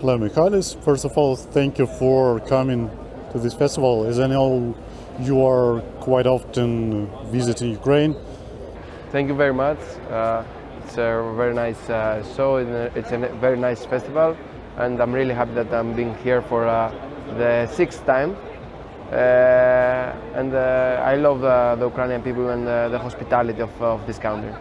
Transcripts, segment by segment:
Hello, Michalis. First of all, thank you for coming to this festival. As I know, you are quite often visiting Ukraine. Thank you very much. It's a very nice show. It's a very nice festival, and I'm really happy that I'm being here for the sixth time. And I love the Ukrainian people and the hospitality of this country.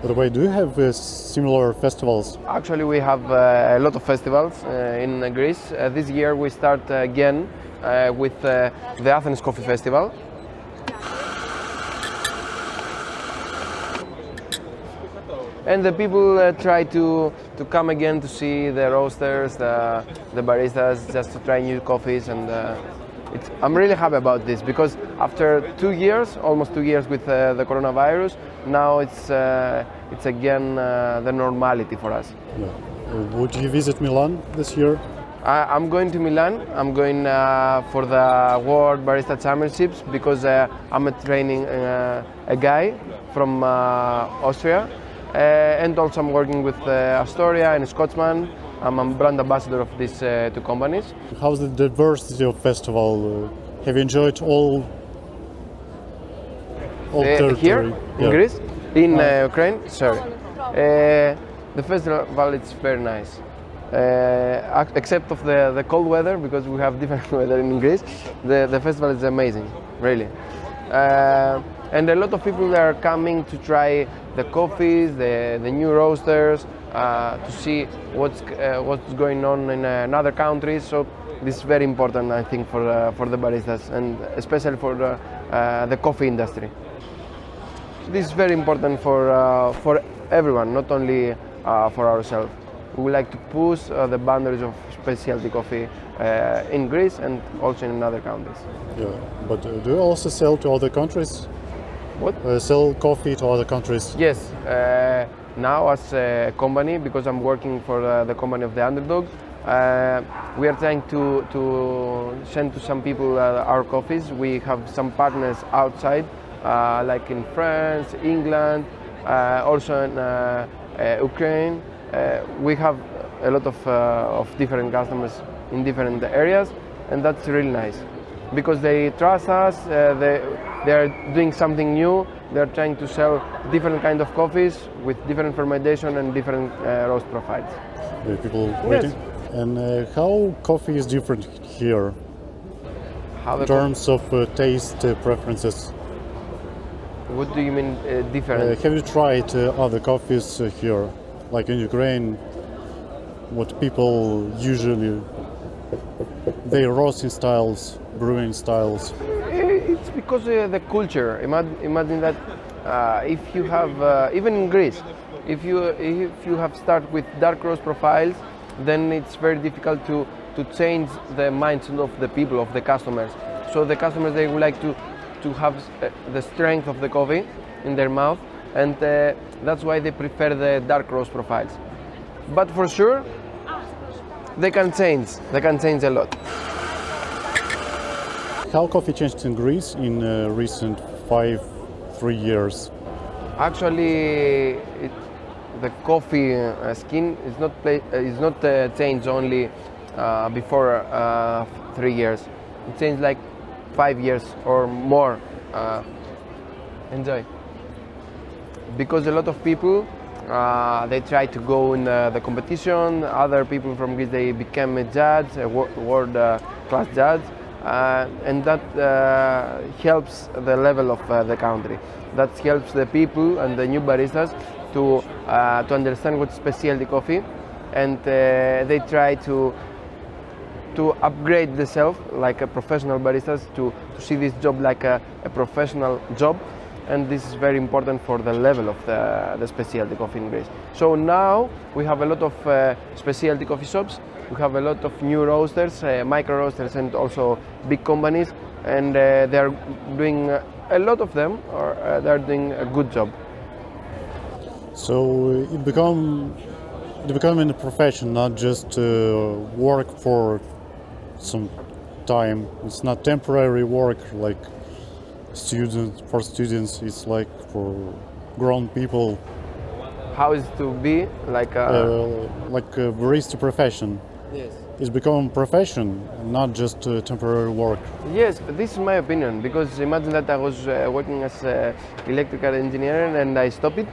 By the way, do you have similar festivals? Actually, we have a lot of festivals in Greece. This year we start again with the Athens Coffee Festival. And the people try to come again to see the roasters, the baristas, just to try new coffees. And I'm really happy about this because after 2 years, almost 2 years with the coronavirus, now it's again the normality for us. Yeah. Would you visit Milan this year? I'm going to Milan. I'm going for the World Barista Championships because I'm training a guy from Austria. And also I'm working with Astoria and Scotsman. I'm a brand ambassador of these two companies. How's the diversity of festival? Have you enjoyed all territory? Here in Yeah. Greece, in Ukraine, sorry. The festival is very nice. Except of the cold weather, because we have different weather in Greece, the festival is amazing, really. And a lot of people are coming to try the coffees, the new roasters, to see what's going on in other countries. So this is very important, I think, for the baristas and especially for the coffee industry. This is very important for everyone, not only for ourselves. We would like to push the boundaries of specialty coffee in Greece and also in other countries. Yeah. But do you also sell to other countries? What? Sell coffee to other countries? Yes. Now as a company, because I'm working for the company of the Underdog, we are trying to send to some people our coffees. We have some partners outside, like in France, England, also in Ukraine. We have a lot of different customers in different areas, and that's really nice because they trust us. They are doing something new. They are trying to sell different kind of coffees with different fermentation and different roast profiles. People waiting. And how coffee is different here in terms of taste preferences? What do you mean different? Have you tried other coffees here, like in Ukraine? What people usually, their roasting styles, brewing styles? It's because the culture. Imagine that if you have, even in Greece, if you have started with dark roast profiles, then it's very difficult to change the mindset of the people, of the customers. So the customers, they would like to have the strength of the coffee in their mouth, and that's why they prefer the dark roast profiles. But for sure, they can change. They can change a lot. How coffee changed in Greece in recent 3 years? Actually, the coffee skin is not changed only before 3 years. It changed like 5 years or more. Enjoy. Because a lot of people they try to go in the competition. Other people from Greece, they became a judge, a world class judge. And that helps the level of the country. That helps the people and the new baristas to understand what's specialty coffee, and they try to upgrade themselves like a professional baristas to see this job like a professional job. And this is very important for the level of the specialty coffee in Greece. So now we have a lot of specialty coffee shops. We have a lot of new roasters, micro roasters, and also big companies, and they are doing a lot of them, or they are doing a good job. So it becoming a profession, not just work for some time. It's not temporary work like students. It's like for grown people. How is it to be like a Barista profession? Yes. It's become a profession, not just temporary work. Yes, this is my opinion, because imagine that I was working as an electrical engineer and I stopped it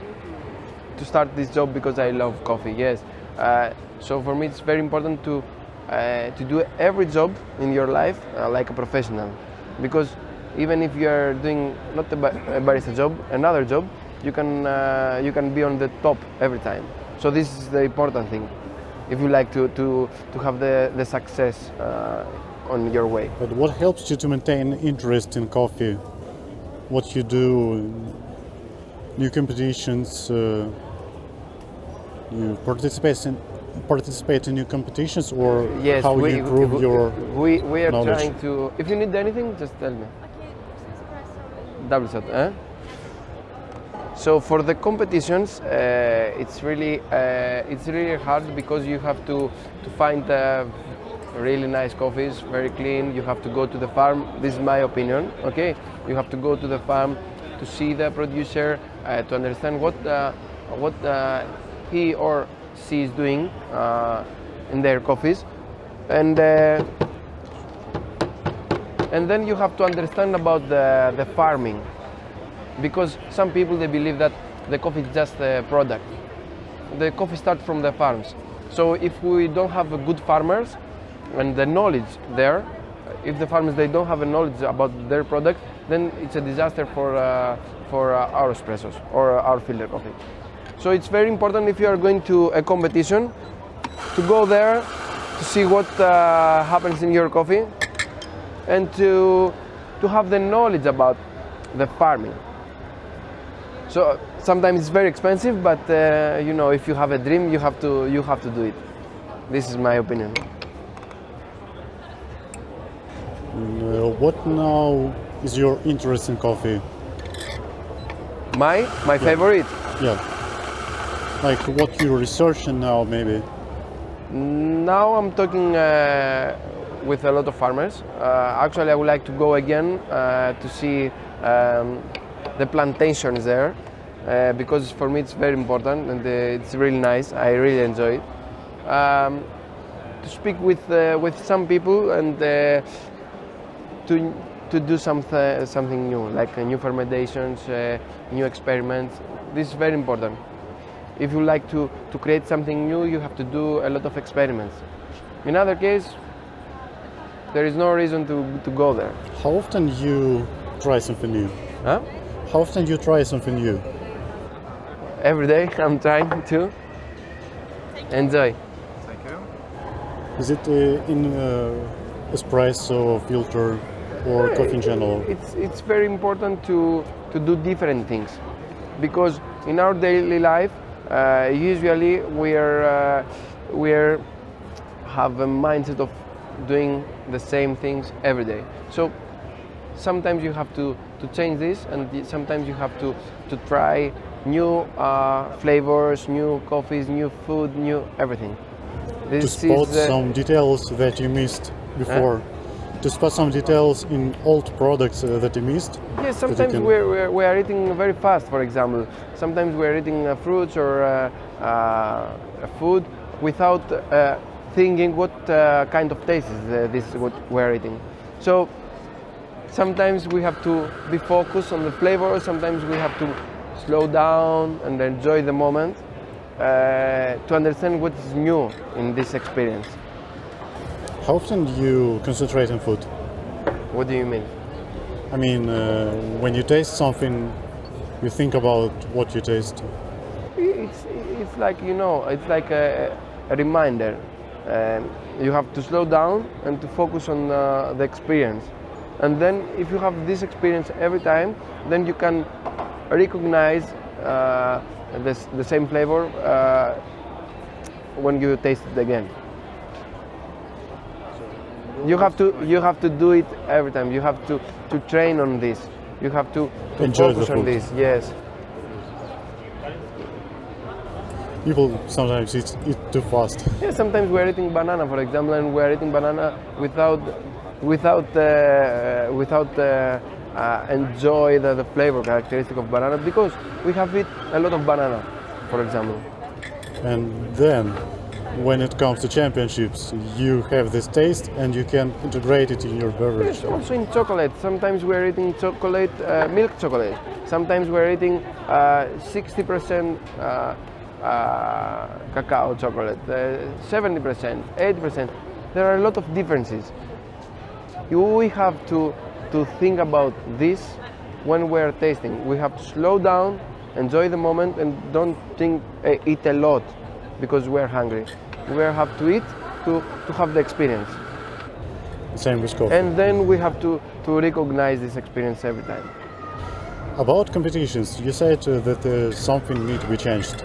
to start this job because I love coffee. Yes, so for me it's very important to do every job in your life like a professional, because even if you are doing not a barista job, another job, you can be on the top every time. So this is the important thing, if you like to have the success on your way. But what helps you to maintain interest in coffee? What you do, new competitions, you participate in new competitions, or Yes, how you improve your we are knowledge? trying to. If you need anything, just tell me. Double shot, eh? So for the competitions, it's really hard, because you have to find really nice coffees, very clean. You have to go to the farm. This is my opinion. Okay, you have to go to the farm to see the producer, to understand what he or she is doing in their coffees, and then you have to understand about the farming, because some people they believe that the coffee is just a product. The coffee starts from the farms. So if we don't have good farmers and the knowledge there, if the farmers they don't have a knowledge about their product, then it's a disaster for our espressos or our filter coffee. So it's very important, if you are going to a competition, to go there to see what happens in your coffee, and to have the knowledge about the farming. So sometimes it's very expensive, but you know, if you have a dream, you have to do it. This is my opinion. What now is your interest in coffee? My favorite. Yeah, like what you're researching now, maybe. Now I'm talking with a lot of farmers. Actually, I would like to go again to see the plantations there, because for me it's very important, and it's really nice. I really enjoy it. To speak with some people, and to do something new, like new fermentations, new experiments. This is very important. If you like to create something new, you have to do a lot of experiments. In other case, there is no reason to go there. How often you try something new? Huh? How often you try something new? Every day I'm trying to enjoy. Thank you. Is it in espresso, filter, or coffee in general? It's very important to do different things, because in our daily life, usually we have a mindset of doing the same things every day. So sometimes you have to change this, and sometimes you have to try new flavors, new coffees, new food, new everything. To spot some details that you missed before. To spot some details in old products that you missed. Yes, sometimes we are eating very fast, for example. Sometimes we are eating fruits or food without thinking what kind of taste is this what we are eating. So sometimes we have to be focused on the flavor, sometimes we have to slow down and enjoy the moment to understand what is new in this experience. How often do you concentrate on food? What do you mean? I mean, when you taste something, you think about what you taste. It's like, you know, it's like a reminder. You have to slow down and to focus on the experience. And then if you have this experience every time, then you can recognize the same flavor when you taste it again. You have to do it every time. You have to train on this. You have to Enjoy focus the on food. this. Yes. People sometimes eat too fast. Yeah, sometimes we're eating banana, for example, and we're eating banana without enjoy the flavor characteristic of banana, because we have eat a lot of banana, for example. And then, when it comes to championships, you have this taste and you can integrate it in your beverage. Yes, also in chocolate. Sometimes we're eating chocolate, milk chocolate. Sometimes we're eating 60% cacao chocolate, 70%, 80%. There are a lot of differences. We have to think about this when we're tasting. We have to slow down, enjoy the moment, and don't think eat a lot because we're hungry. We have to eat to have the experience. Same with coffee. And then we have to recognize this experience every time. About competitions, you said that something need to be changed.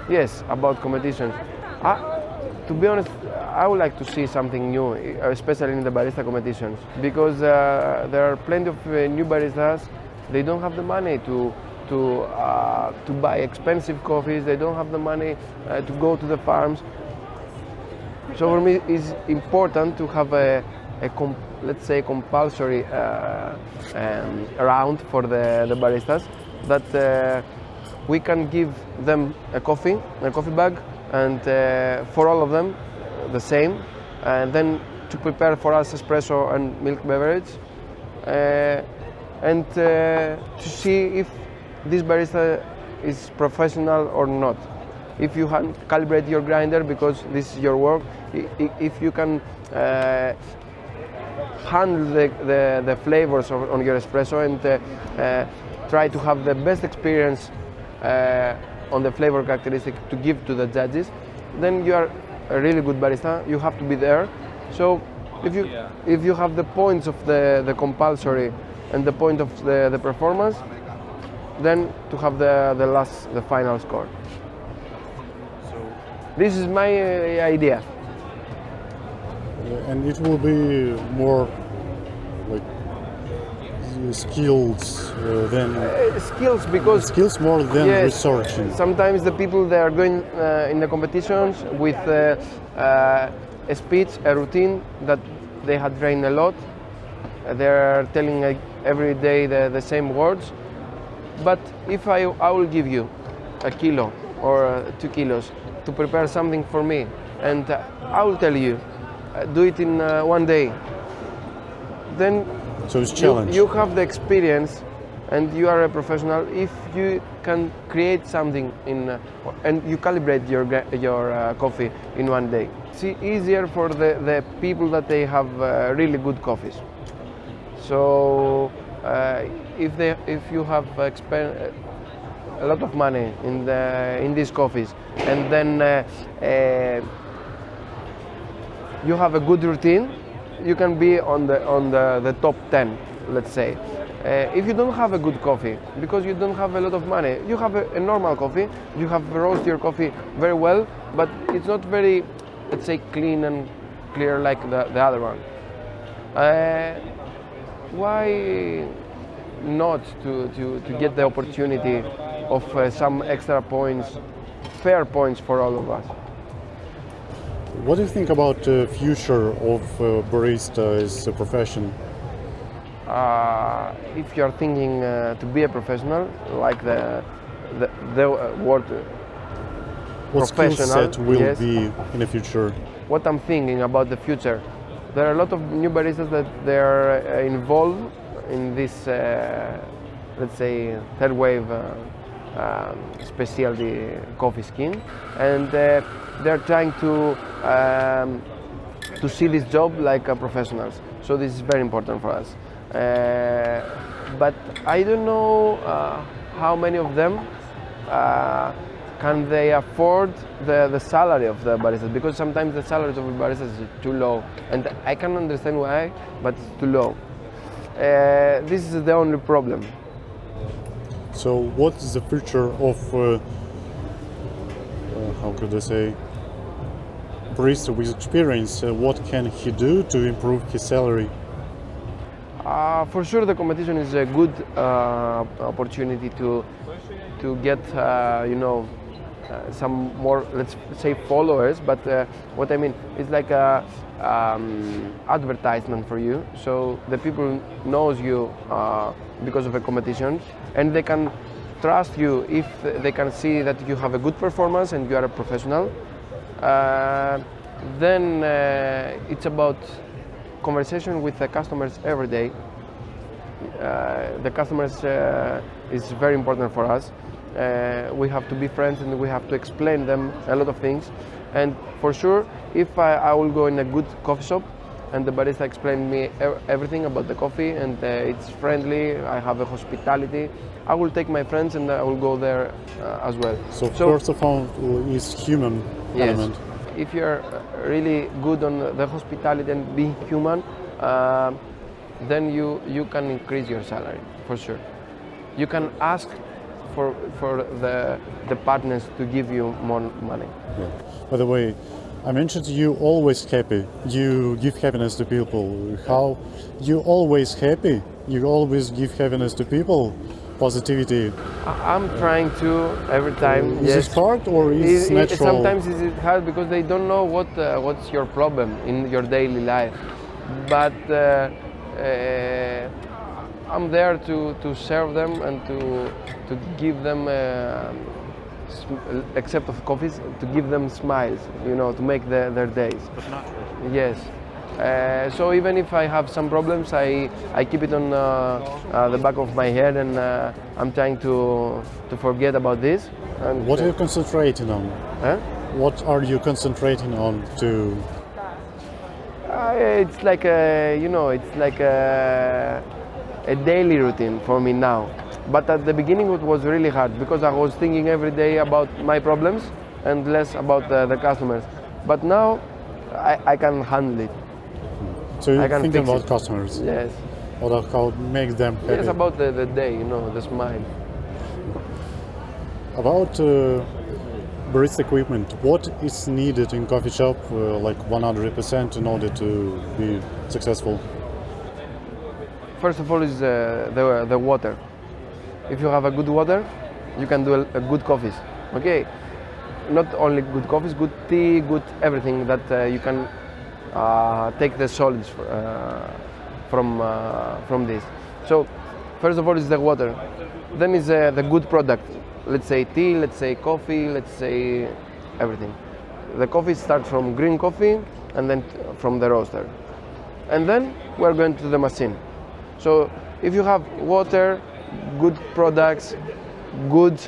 Yes, about competitions. To be honest, I would like to see something new, especially in the barista competitions, because there are plenty of new baristas. They don't have the money to buy expensive coffees. They don't have the money to go to the farms. So for me, it's important to have let's say compulsory round for the baristas, that we can give them a coffee bag, and for all of them the same, and then to prepare for us espresso and milk beverage, and to see if this barista is professional or not. If you calibrate your grinder because this is your work, if you can handle the flavors on your espresso and try to have the best experience on the flavor characteristic to give to the judges, then you are a really good barista. You have to be there. So if you have the points of the compulsory and the point of the performance, then to have the final score. This is my idea. And it will be more like skills than skills more than yes, researching. Sometimes the people they are going in the competitions with a speech, a routine that they had trained a lot. They are telling every day the same words. But if I will give you a kilo or 2 kilos to prepare something for me, and I will tell you, do it in 1 day, then so it's challenge. You have the experience and you are a professional if you can create something and you calibrate your coffee in 1 day. It's easier for the people that they have really good coffees. So if you have a lot of money in these coffees, and then you have a good routine, you can be on the top 10, let's say. If you don't have a good coffee, because you don't have a lot of money, you have a normal coffee, you have roast your coffee very well, but it's not very, let's say, clean and clear like the other one. Why not to get the opportunity of some extra points, fair points for all of us? What do you think about the future of barista as a profession? If you are thinking to be a professional, like the word what skill professional, set will yes. be in the future? What I'm thinking about the future, there are a lot of new baristas that they are involved in this, let's say, third wave specialty coffee scene, and they're trying to see this job like professionals. So this is very important for us. But I don't know how many of them can they afford the salary of the baristas, because sometimes the salary of the baristas is too low, and I can understand why, but it's too low. This is the only problem. So what is the future of, how could I say, barista with experience? What can he do to improve his salary? For sure, the competition is a good opportunity to get, some more, let's say, followers. But what I mean is like a advertisement for you. So the people knows you because of a competition, and they can trust you if they can see that you have a good performance and you are a professional. Then it's about conversation with the customers every day. The customers is very important for us. We have to be friends and we have to explain them a lot of things. And for sure, if I will go in a good coffee shop and the barista explain me everything about the coffee and it's friendly, I have a hospitality, I will take my friends and I will go there as well. So first of all is human element. If you're really good on the hospitality and being human, then you can increase your salary for sure. You can ask for the partners to give you more money. Yeah. By the way, I mentioned you always happy. You give happiness to people. How you always happy? You always give happiness to people. Positivity. I'm trying to every time. Is it hard or is it natural? Sometimes it's hard because they don't know what's your problem in your daily life. But I'm there to serve them and to give them, except of coffees, to give them smiles, to make their days. But naturally. Yes. So even if I have some problems, I keep it on the back of my head, and I'm trying to forget about this. And what are you concentrating on? Huh? What are you concentrating on to? It's like a daily routine for me now. But at the beginning it was really hard because I was thinking every day about my problems and less about the customers. But now I can handle it. So you're thinking about customers? Yes. Or how make them happy? Yes, about the day, the smile. About barista equipment, what is needed in coffee shop, like 100% in order to be successful? First of all is the water. If you have a good water, you can do a good coffees. Okay, not only good coffees, good tea, good everything that you can take the solids from this. So first of all is the water. Then is the good product. Let's say tea, let's say coffee, let's say everything. The coffee starts from green coffee and then from the roaster. And then we're going to the machine. So if you have water, good products, good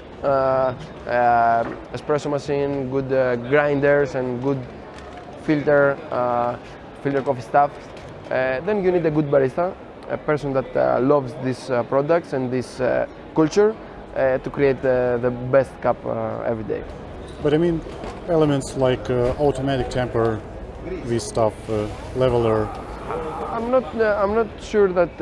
espresso machine, good grinders and good filter coffee stuff, then you need a good barista, a person that loves these products and this culture to create the best cup every day. But I mean, elements like automatic temper, this stuff, leveler. I'm not sure that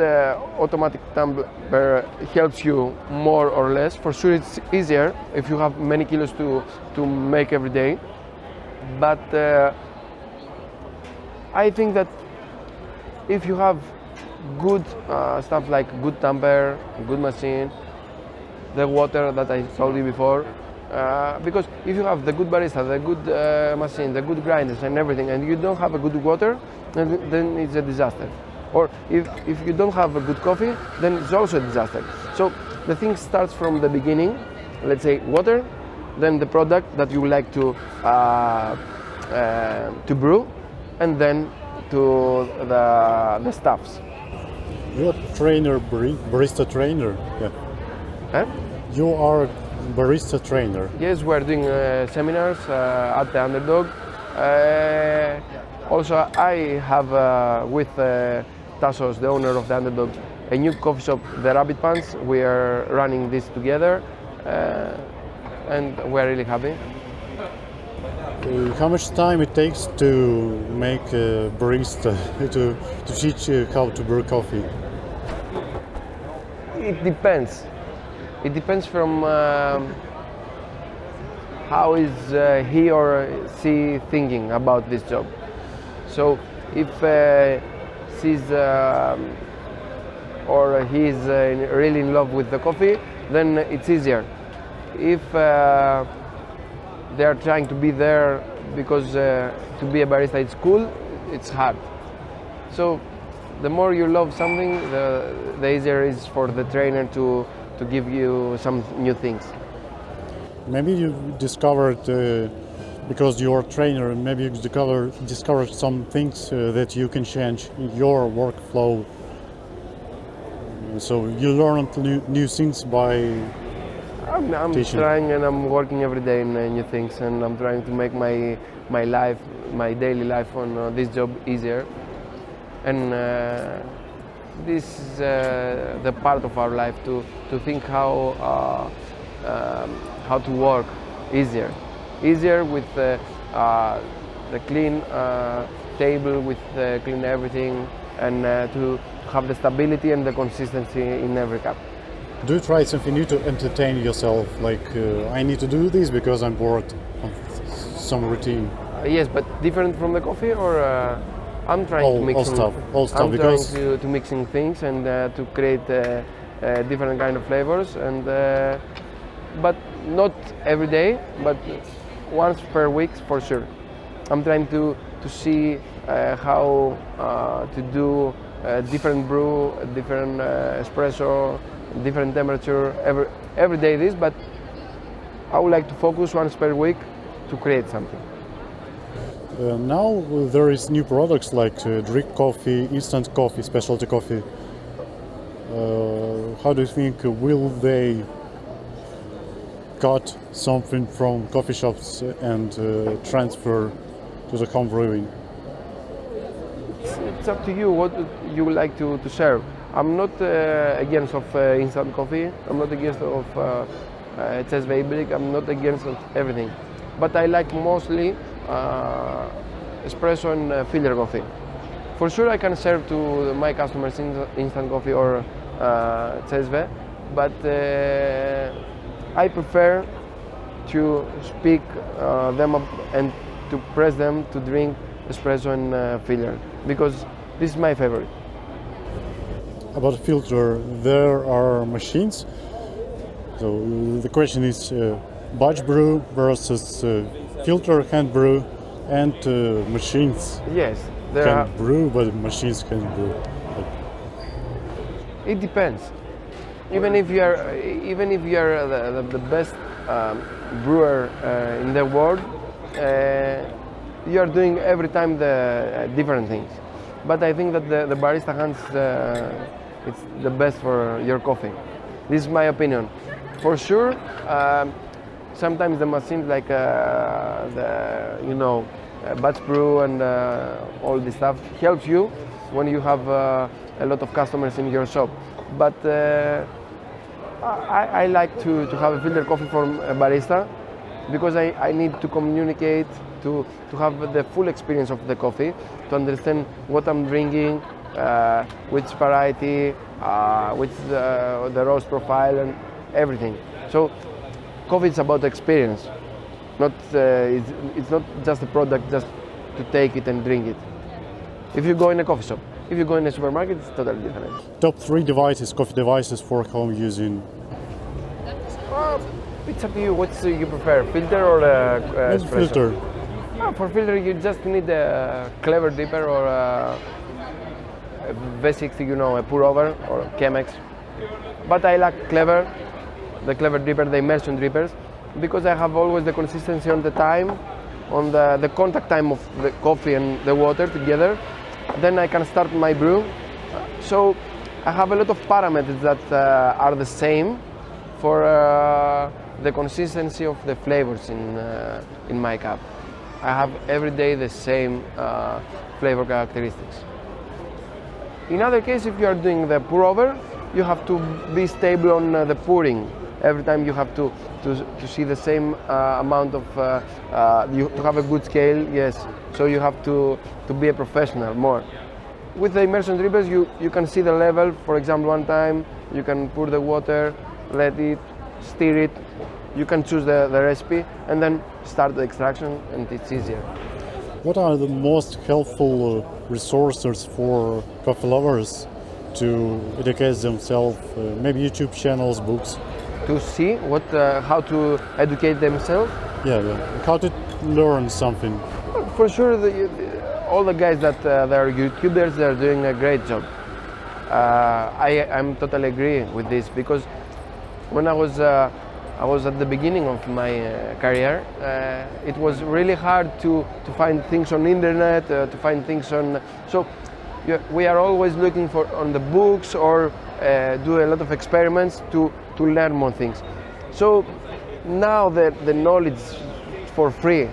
automatic temper helps you more or less. For sure, it's easier if you have many kilos to make every day. But I think that if you have good stuff like good temper, good machine, the water that I told you before, because if you have the good barista, the good machine, the good grinders and everything, and you don't have a good water, then it's a disaster. Or if you don't have a good coffee, then it's also a disaster. So the thing starts from the beginning, let's say water, then the product that you would like to brew, and then to the stuffs. You're a trainer, barista trainer. Yeah. Huh? You are barista trainer. Yes, we're doing seminars at the Underdog. Also, I have with Tassos, the owner of the Underdog, a new coffee shop, the Rabbit Pants. We are running this together, and we're really happy. How much time it takes to make a barista, to teach you how to brew coffee? It depends. It depends from how is he or she thinking about this job. So if she's or he's really in love with the coffee, then it's easier. If they are trying to be there because to be a barista it's cool, it's hard. So the more you love something, the easier it is for the trainer to give you some new things. Maybe you discovered because you're a trainer, and maybe you discover some things that you can change in your workflow. So you learn new things by I'm teaching. trying and I'm working every day in new things, and I'm trying to make my life, my daily life on this job easier. And this is the part of our life to think how to work easier with the clean table, with clean everything, and to have the stability and the consistency in every cup. Do you try something new to entertain yourself? Like, I need to do this because I'm bored of some routine. Yes, but different from the coffee, or I'm trying to mix all stuff, I'm because trying to mixing things and to create different kind of flavors, and but not every day, but once per week for sure. I'm trying to see how to do different brew, different espresso, different temperature every day this, but I would like to focus once per week to create something. now there is new products like drip coffee, instant coffee, specialty coffee. How do you think will they got something from coffee shops and transfer to the home brewing? It's up to you what you would like to serve. I'm not against of instant coffee. I'm not against of CSV Iberic. I'm not against of everything, but I like mostly espresso and filter coffee. For sure, I can serve to my customers instant coffee or CSV, but I prefer to speak them up and to press them to drink espresso and filter, because this is my favorite. About filter, there are machines. So the question is batch brew versus filter hand brew, and machines Yes, there are. can brew, but machines can brew. It depends. Even if you are the best brewer in the world, you are doing every time the different things. But I think that the barista hands it's the best for your coffee. This is my opinion. For sure, sometimes the machines like the batch brew and all this stuff helps you when you have a lot of customers in your shop. But I like to have a filter coffee from a barista, because I need to communicate, to have the full experience of the coffee, to understand what I'm drinking, which variety, which the roast profile and everything. So coffee is about experience. It's not just a product just to take it and drink it. If you go in a coffee shop, if you go in a supermarket, it's totally different. Top 3 devices, coffee devices for home using. It's up to you. What you prefer, filter or espresso? Filter. For filter, you just need a clever dipper or a V60, a pour over or Chemex. But I like the clever dripper, the immersion drippers, because I have always the consistency on the time, on the contact time of the coffee and the water together. Then I can start my brew. So I have a lot of parameters that are the same for the consistency of the flavors in my cup. I have every day the same flavor characteristics. In other case, if you are doing the pour over, you have to be stable on the pouring. Every time you have to see the same amount of, to have a good scale, yes. So you have to be a professional more. With the immersion drippers, you can see the level. For example, one time you can pour the water, let it, stir it. You can choose the recipe and then start the extraction, and it's easier. What are the most helpful resources for coffee lovers to educate themselves? Maybe YouTube channels, books. To see how to educate themselves. Yeah. How to learn something. For sure, all the guys that they are YouTubers, they are doing a great job. I'm totally agree with this, because when I was I was at the beginning of my career. It was really hard to find things on internet, to find things on. So we are always looking for on the books or do a lot of experiments to learn more things. So now the knowledge for free,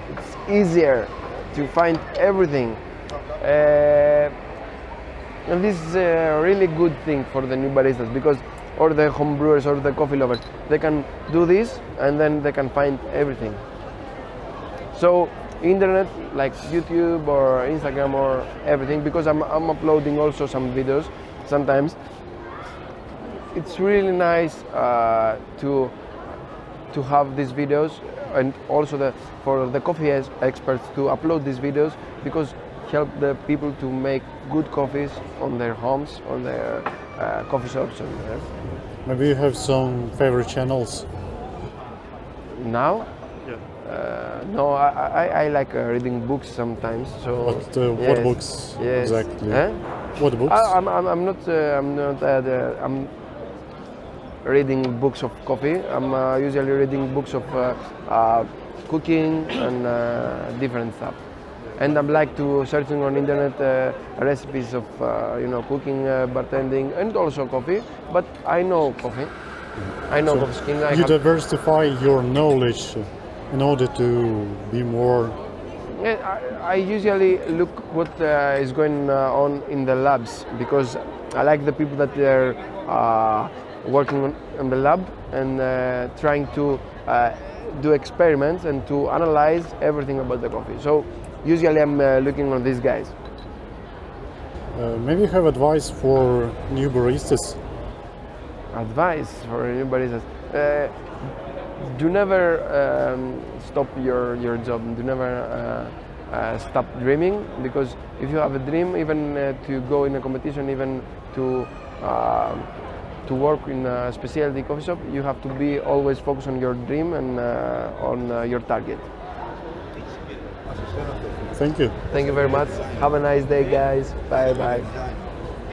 it's easier to find everything. And this is a really good thing for the new baristas because, or the home brewers or the coffee lovers, they can do this and then they can find everything. So internet like YouTube or Instagram or everything, because I'm uploading also some videos sometimes. It's really nice to have these videos, and also for the coffee experts to upload these videos, because help the people to make good coffees on their homes, on their coffee shops. Maybe you have some favorite channels. Now? Yeah. No, I like reading books sometimes. So What yes, books yes. exactly? Huh? What books? I'm not I'm reading books of coffee. I'm usually reading books of cooking and different stuff. And I'm like to searching on internet recipes of cooking, bartending, and also coffee. But I know coffee. I know coffee skin. You diversify your knowledge in order to be more. Yeah, I usually look what is going on in the labs, because I like the people that they're working on the lab and trying to do experiments and to analyze everything about the coffee. So usually I'm looking on these guys. Maybe you have advice for new baristas. Advice for anybody that do never stop your job. Do never stop dreaming, because if you have a dream, even to go in a competition, even to work in a specialty coffee shop, you have to be always focused on your dream and on your target. Thank you. Thank you very much. Have a nice day, guys. Bye bye.